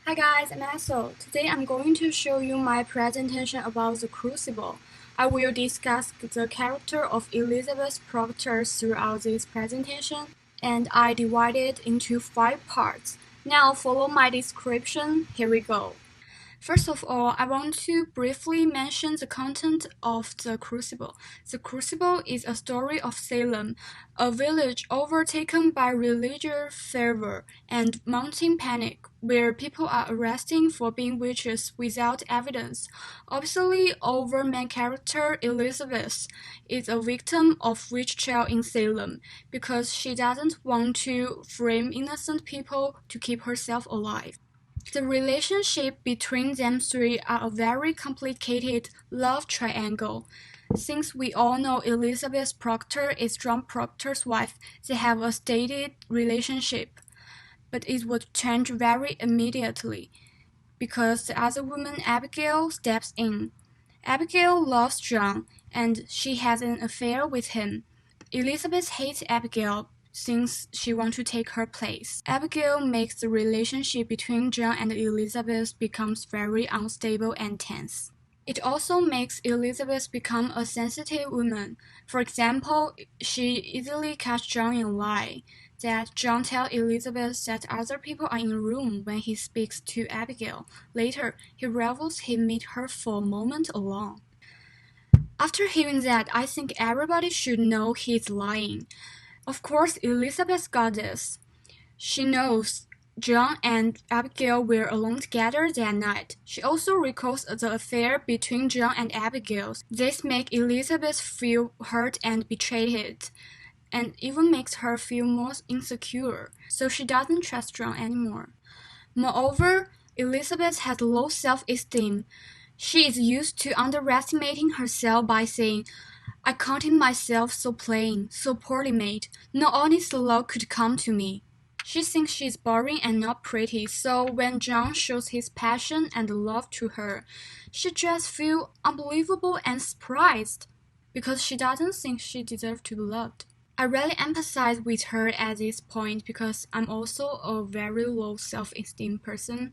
Hi guys, I'm Aso. Today I'm going to show you my presentation about the Crucible. I will discuss the character of Elizabeth Proctor throughout this presentation, and I divide it into 5 parts. Now follow my description. Here we go. First of all, I want to briefly mention the content of The Crucible. The Crucible is a story of Salem, a village overtaken by religious fervor and mounting panic, where people are arresting for being witches without evidence. Obviously, our main character, Elizabeth, is a victim of witch trial in Salem because she doesn't want to frame innocent people to keep herself alive. The relationship between them three are a very complicated love triangle. Since we all know Elizabeth Proctor is John Proctor's wife, they have a stated relationship, but it would change very immediately because the other woman, Abigail, steps in. Abigail loves John, and she has an affair with him. Elizabeth hates Abigail since she wants to take her place. Abigail makes the relationship between John and Elizabeth becomes very unstable and tense. It also makes Elizabeth become a sensitive woman. For example, she easily catches John in a lie. That John tells Elizabeth that other people are in the room when he speaks to Abigail. Later, he reveals he met her for a moment alone. After hearing that, I think everybody should know he's lying. Of course, Elizabeth got this. She knows John and Abigail were alone together that night. She also recalls the affair between John and Abigail. This makes Elizabeth feel hurt and betrayed, and even makes her feel more insecure, so she doesn't trust John anymore. Moreover, Elizabeth has low self-esteem. She is used to underestimating herself by saying, I counted myself so plain, so poorly made, no honest love could come to me. She thinks she's boring and not pretty, so when John shows his passion and love to her, she just feels unbelievable and surprised, because she doesn't think she deserves to be loved. I really empathize with her at this point because I'm also a very low self-esteem person,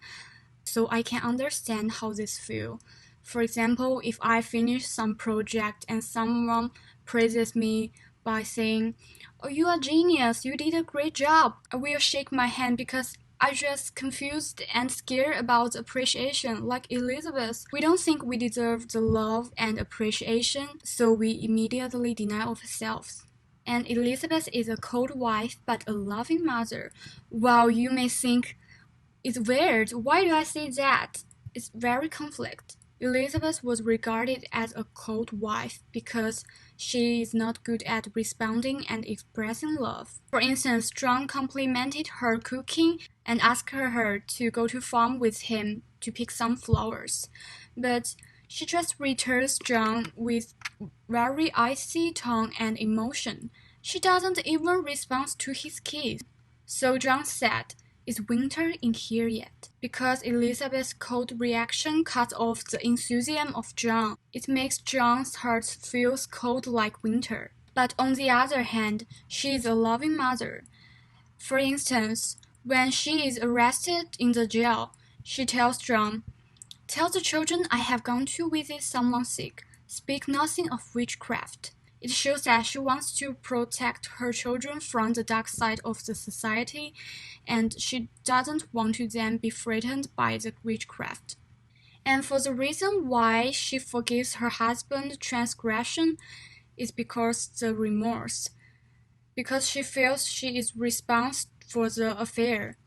so I can understand how this feels. For example, if I finish some project and someone praises me by saying, "Oh, you are genius, you did a great job," I will shake my hand because I just confused and scared about appreciation. Like Elizabeth, we don't think we deserve the love and appreciation, so we immediately deny ourselves. And Elizabeth is a cold wife but a loving mother. While you may think, it's weird. Why do I say that? It's very conflict. Elizabeth was regarded as a cold wife because she is not good at responding and expressing love. For instance, John complimented her cooking and asked her to go to farm with him to pick some flowers. But she just returns John with very icy tone and emotion. She doesn't even respond to his kiss. So John said, is winter in here yet? Because Elizabeth's cold reaction cut off the enthusiasm of John. It makes John's heart feel cold like winter. But on the other hand, she is a loving mother. For instance, when she is arrested in the jail, she tells John, tell the children I have gone to visit someone sick. Speak nothing of witchcraft. It shows that she wants to protect her children from the dark side of the society, and she doesn't want to them be threatened by the witchcraft. And for the reason why she forgives her husband's transgression is because the remorse, because she feels she is responsible for the affair.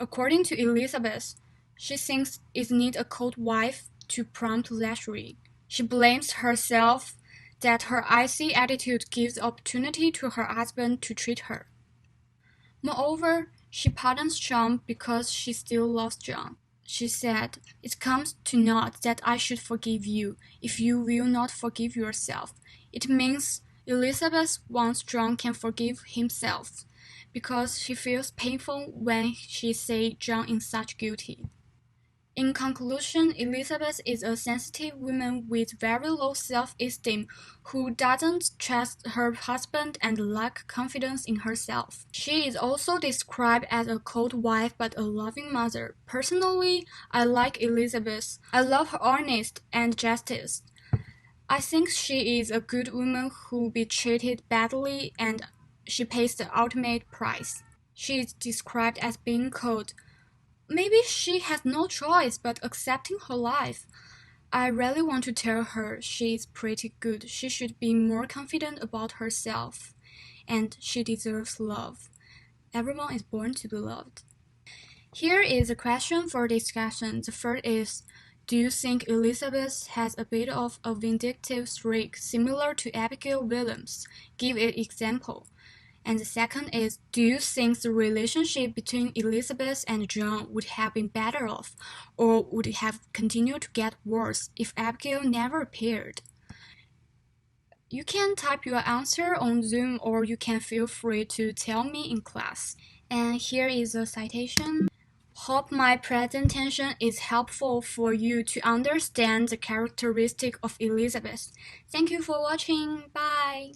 According to Elizabeth, she thinks it needs a cold wife to prompt lechery. She blames herself that her icy attitude gives opportunity to her husband to treat her. Moreover, she pardons John because she still loves John. She said, it comes to naught that I should forgive you, if you will not forgive yourself. It means Elizabeth wants John can forgive himself, because she feels painful when she sees John is such guilty. In conclusion, Elizabeth is a sensitive woman with very low self-esteem who doesn't trust her husband and lacks confidence in herself. She is also described as a cold wife but a loving mother. Personally, I like Elizabeth. I love her honesty and justice. I think she is a good woman who be treated badly and she pays the ultimate price. She is described as being cold. Maybe she has no choice but accepting her life. I really want to tell her she is pretty good. She should be more confident about herself. And she deserves love. Everyone is born to be loved. Here is a question for discussion. The first is, do you think Elizabeth has a bit of a vindictive streak similar to Abigail Williams? Give an example. And the second is, do you think the relationship between Elizabeth and John would have been better off, or would it have continued to get worse if Abigail never appeared? You can type your answer on Zoom or you can feel free to tell me in class. And here is a citation. Hope my presentation is helpful for you to understand the characteristic of Elizabeth. Thank you for watching. Bye.